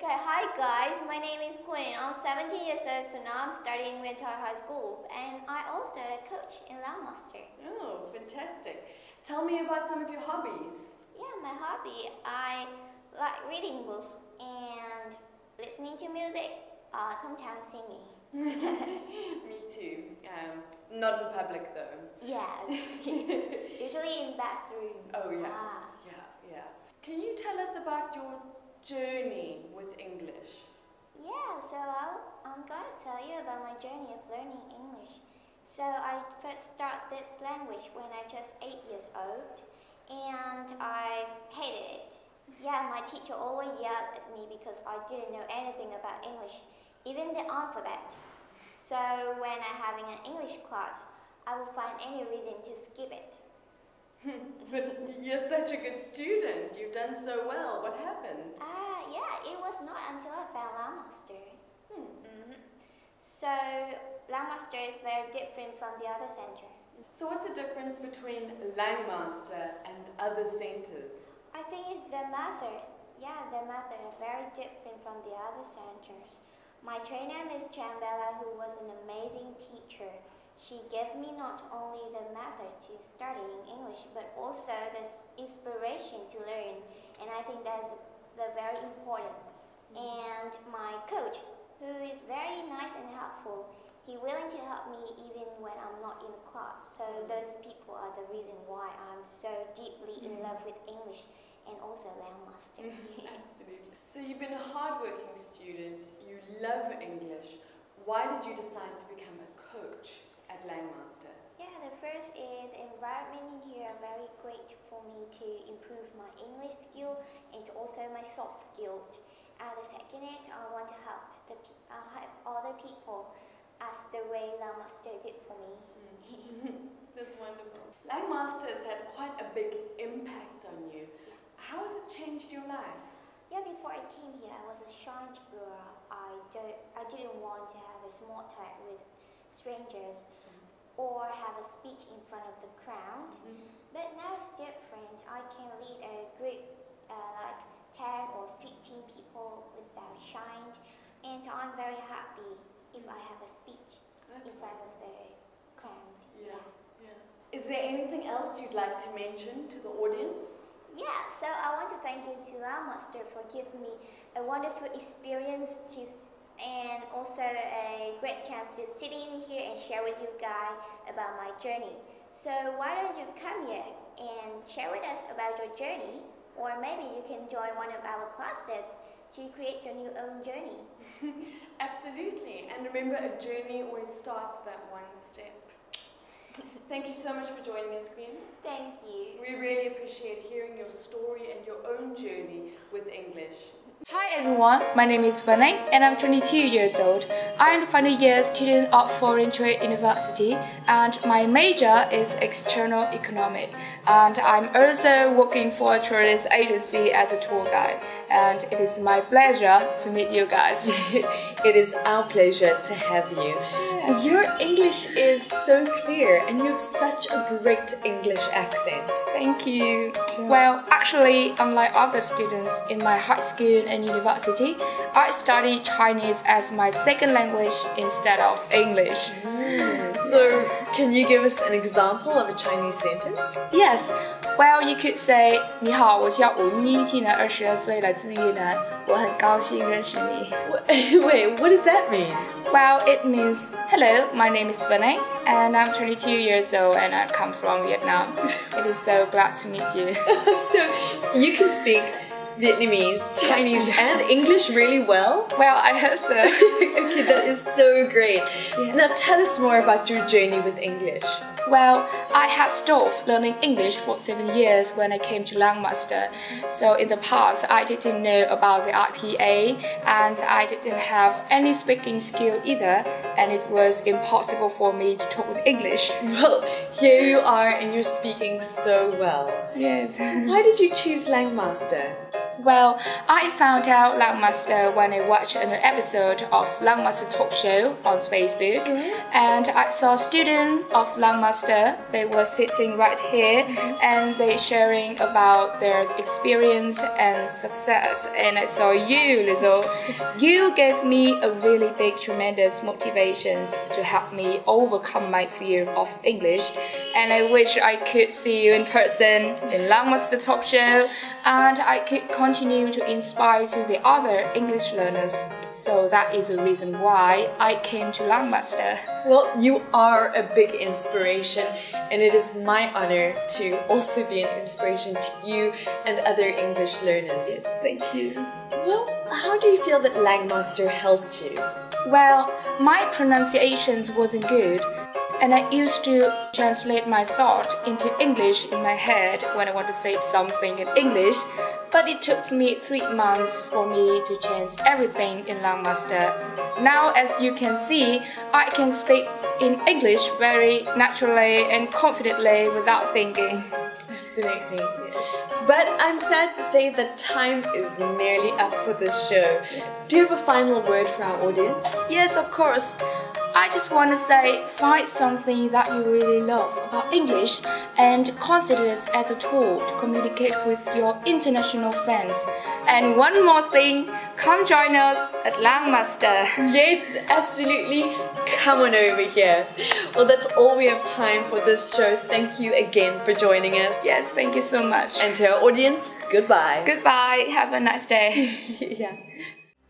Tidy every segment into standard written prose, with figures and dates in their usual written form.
Okay, hi guys, my name is Quinn. I'm 17 years old, so now I'm studying Winter High School, and I also coach in Landmaster. Oh, fantastic. Tell me about some of your hobbies. Yeah, my hobby, I like reading books and listening to music, sometimes singing. Me too. Not in public though. Yeah, usually in bathroom. Oh yeah, yeah. Can you tell us about your journey with English? Yeah, so I'm going to tell you about my journey of learning English. So I first started this language when I was just 8 years old, and I hated it. Yeah, my teacher always yelled at me because I didn't know anything about English, even the alphabet. So when I'm having an English class, I will find any reason to skip it. But you're such a good student. You've done so well. What happened? Yeah, it was not until I found Landmaster. So Landmaster is very different from the other center. So what's the difference between Langmaster and other centers? I think it's the method. Yeah, the method is very different from the other centers. My trainer, Miss Chambella, who was an amazing teacher, she gave me not only the method to studying English, but also the inspiration to learn. And I think that's very important. And my coach, who is very nice and helpful, he's willing to help me even when I'm not in class. So those people are the reason why I'm so deeply in love with English and also Landmaster. Absolutely. So you've been a hardworking student, you love English. Why did you decide to become a coach at Langmaster? Yeah, the first is the environment in here are very great for me to improve my English skill and also my soft skill. The second is I want to help other people as the way Landmaster did for me. That's wonderful. Langmaster has had quite a big impact on you. How has it changed your life? Yeah, before I came here, I was a shy girl. I didn't want to have a small talk with strangers or have a speech in front of the crowd. But now it's different. I can lead a group like 10 or 15 people without shying, and I'm very happy if I have a speech in front of the crowd. Yeah. Is there anything else you'd like to mention to the audience? Yeah, so I want to thank you to Landmaster for giving me a wonderful experience and also a great chance to sit in here and share with you guys about my journey. So why don't you come here and share with us about your journey, or maybe you can join one of our classes to create your new own journey. Absolutely, and remember, a journey always starts with that one step. Thank you so much for joining us, Queen. Thank you. We really appreciate hearing your story and your own journey with English. Hi everyone, my name is Vanai and I'm 22 years old. I am a final year student at Foreign Trade University and my major is external economic. And I'm also working for a tourist agency as a tour guide. And it is my pleasure to meet you guys. It is our pleasure to have you. Yes. Your English is so clear and you have such a great English accent. Thank you. Well, actually, unlike other students in my high school and university, I studied Chinese as my second language instead of English. So, can you give us an example of a Chinese sentence? Yes. Well, you could say, 你好，我叫吴妮，今年22岁，来自越南。我很高兴认识你。Wait, what does that mean? Well, it means, hello, my name is Vanai, and I'm 22 years old, and I come from Vietnam. It is so glad to meet you. So, you can speak Vietnamese, Chinese, and English really well? Well, I hope so. Okay, that is so great. Yeah. Now, tell us more about your journey with English. Well, I had stopped learning English for 7 years when I came to Langmaster. So in the past, I didn't know about the IPA and I didn't have any speaking skill either, and it was impossible for me to talk in English. Well, here you are and you're speaking so well. Yes. So why did you choose Langmaster? Well, I found out Langmaster when I watched an episode of Langmaster Talk Show on Facebook, and I saw a student of Langmaster. They were sitting right here, and they sharing about their experience and success. And I saw you, Lizzo. You gave me a really big, tremendous motivation to help me overcome my fear of English. And I wish I could see you in person in Langmaster Talk Show, and I could continue to inspire to the other English learners. So that is the reason why I came to Langmaster. Well, you are a big inspiration, and it is my honor to also be an inspiration to you and other English learners. Yes, thank you. Well, how do you feel that Langmaster helped you? Well, my pronunciations wasn't good, and I used to translate my thought into English in my head when I want to say something in English, but it took me 3 months for me to change everything in Langmaster. Now, as you can see, I can speak in English very naturally and confidently without thinking. Absolutely. But I'm sad to say that time is nearly up for this show. Do you have a final word for our audience? Yes, of course. I just want to say, find something that you really love about English and consider it as a tool to communicate with your international friends. And one more thing, come join us at Langmaster. Yes, absolutely. Come on over here. Well, that's all we have time for this show. Thank you again for joining us. Yes, thank you so much. And to our audience, goodbye. Goodbye. Have a nice day. Yeah.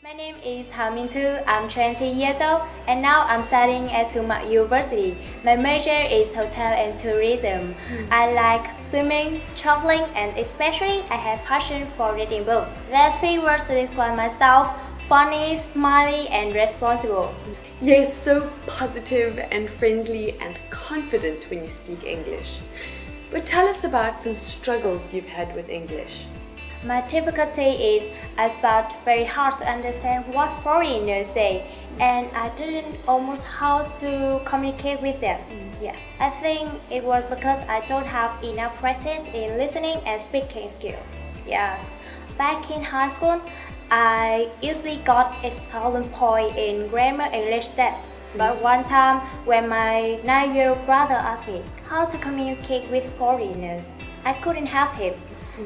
My name is Hamintu. I'm 20 years old and now I'm studying at Sumach University. My major is hotel and tourism. I like swimming, traveling, and especially I have passion for reading books. There are 3 words to describe myself: funny, smiley, and responsible. Yes, so positive and friendly and confident when you speak English. But tell us about some struggles you've had with English. My difficulty is I found very hard to understand what foreigners say, and I didn't almost how to communicate with them. Yeah, I think it was because I don't have enough practice in listening and speaking skills. Yes, back in high school, I usually got excellent point in grammar English test. But one time, when my 9-year-old brother asked me how to communicate with foreigners, I couldn't help him.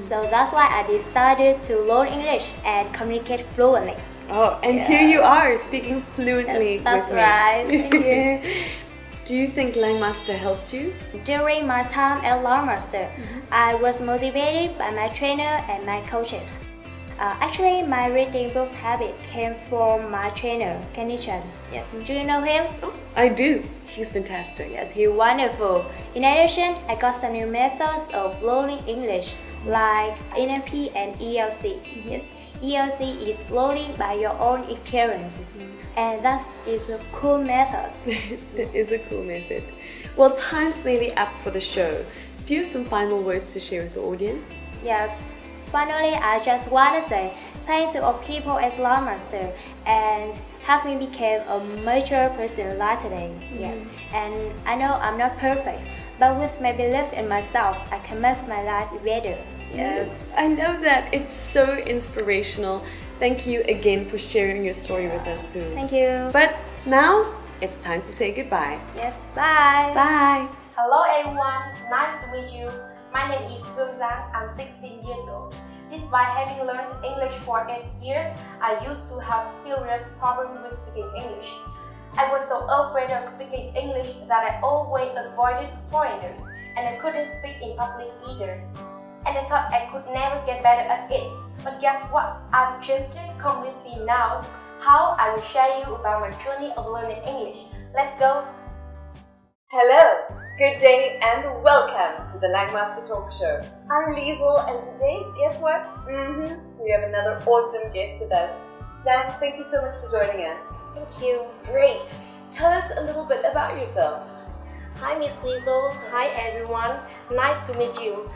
So that's why I decided to learn English and communicate fluently. Oh, and here you are speaking fluently That's with me. right. Thank you. Do you think Langmaster helped you? During my time at Langmaster, I was motivated by my trainer and my coaches. Actually, my reading books habit came from my trainer, Kenny Chen. Yes, do you know him? Oh, I do. He's fantastic. Yes, he's wonderful. In addition, I got some new methods of learning English, like NLP and ELC. Yes, ELC is learning by your own experiences, and that is a cool method. That is a cool method. Well, time's nearly up for the show. Do you have some final words to share with the audience? Yes. Finally, I just want to say thanks to all people at Langmaster and help me become a mature person like today. Yes, and I know I'm not perfect, but with my belief in myself, I can make my life better. Yes. I love that. It's so inspirational. Thank you again for sharing your story with us too. Thank you. But now it's time to say goodbye. Yes, bye. Bye. Hello everyone, nice to meet you. My name is Hương Giang, I'm 16 years old. Despite having learned English for 8 years, I used to have serious problems with speaking English. I was so afraid of speaking English that I always avoided foreigners, and I couldn't speak in public either. And I thought I could never get better at it. But guess what? I've changed it completely now. How? I will share you about my journey of learning English. Let's go! Hello, good day and welcome to the Langmaster Talk Show. I'm Liesl and today, guess what? We have another awesome guest with us. Zhang, thank you so much for joining us. Thank you. Great. Tell us a little bit about yourself. Hi Miss Liesl. Hi everyone. Nice to meet you.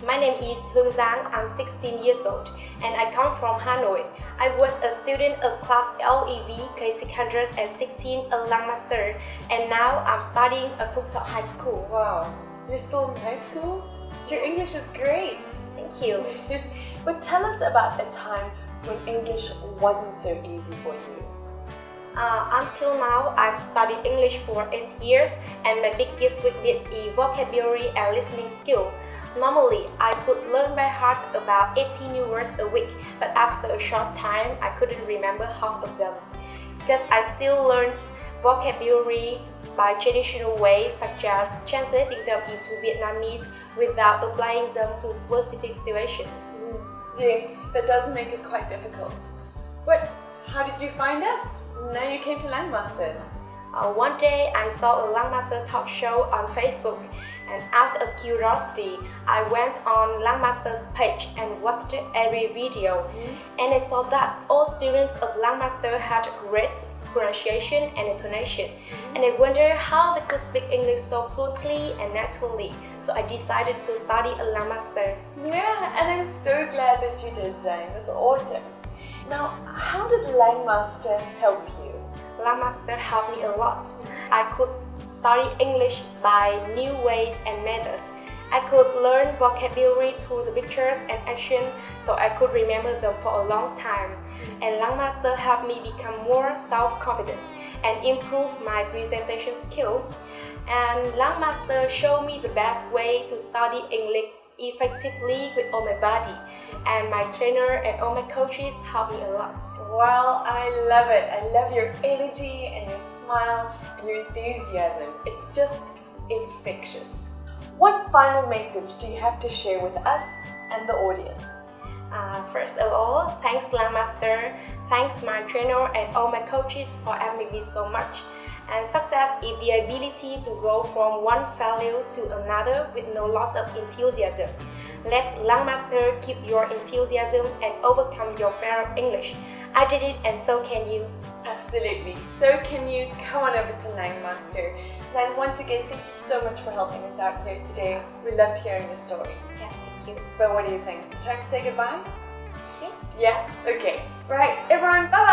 My name is Hương Giang. I'm 16 years old and I come from Hanoi. I was a student of class LEV K616 at Langmaster and now I'm studying at Phúc Thọ High School. Wow, you're still in high school? Your English is great. Thank you. But tell us about a time when English wasn't so easy for you. Until now, I've studied English for 8 years, and my biggest weakness is vocabulary and listening skill. Normally, I could learn by heart about 80 new words a week, but after a short time, I couldn't remember half of them. Because I still learned vocabulary by traditional ways, such as translating them into Vietnamese without applying them to specific situations. Yes, that does make it quite difficult. But how did you find us? Now you came to Langmaster. One day, I saw a Langmaster talk show on Facebook, and out of curiosity, I went on Langmaster's page and watched every video. And I saw that all students of Langmaster had great pronunciation and intonation. And I wondered how they could speak English so fluently and naturally. So I decided to study at Langmaster. Yeah, and I'm so glad that you did, Zhang. That's awesome. Now, how did Langmaster help you? Langmaster helped me a lot. I could study English by new ways and methods. I could learn vocabulary through the pictures and action, so I could remember them for a long time. And Langmaster helped me become more self-confident and improve my presentation skill. And Langmaster showed me the best way to study English effectively with all my body. And my trainer and all my coaches helped me a lot. Well, I love it. I love your energy and your smile and your enthusiasm. It's just infectious. What final message do you have to share with us and the audience? First of all, thanks Langmaster, thanks my trainer and all my coaches for helping me so much. And success is the ability to go from one value to another with no loss of enthusiasm. Let Langmaster keep your enthusiasm and overcome your fear of English. I did it, and so can you. Absolutely, so can you. Come on over to Langmaster. And once again, thank you so much for helping us out here today. We loved hearing your story. Yeah, thank you. But what do you think? It's time to say goodbye? Yeah. Yeah? Okay. Right, everyone, bye-bye.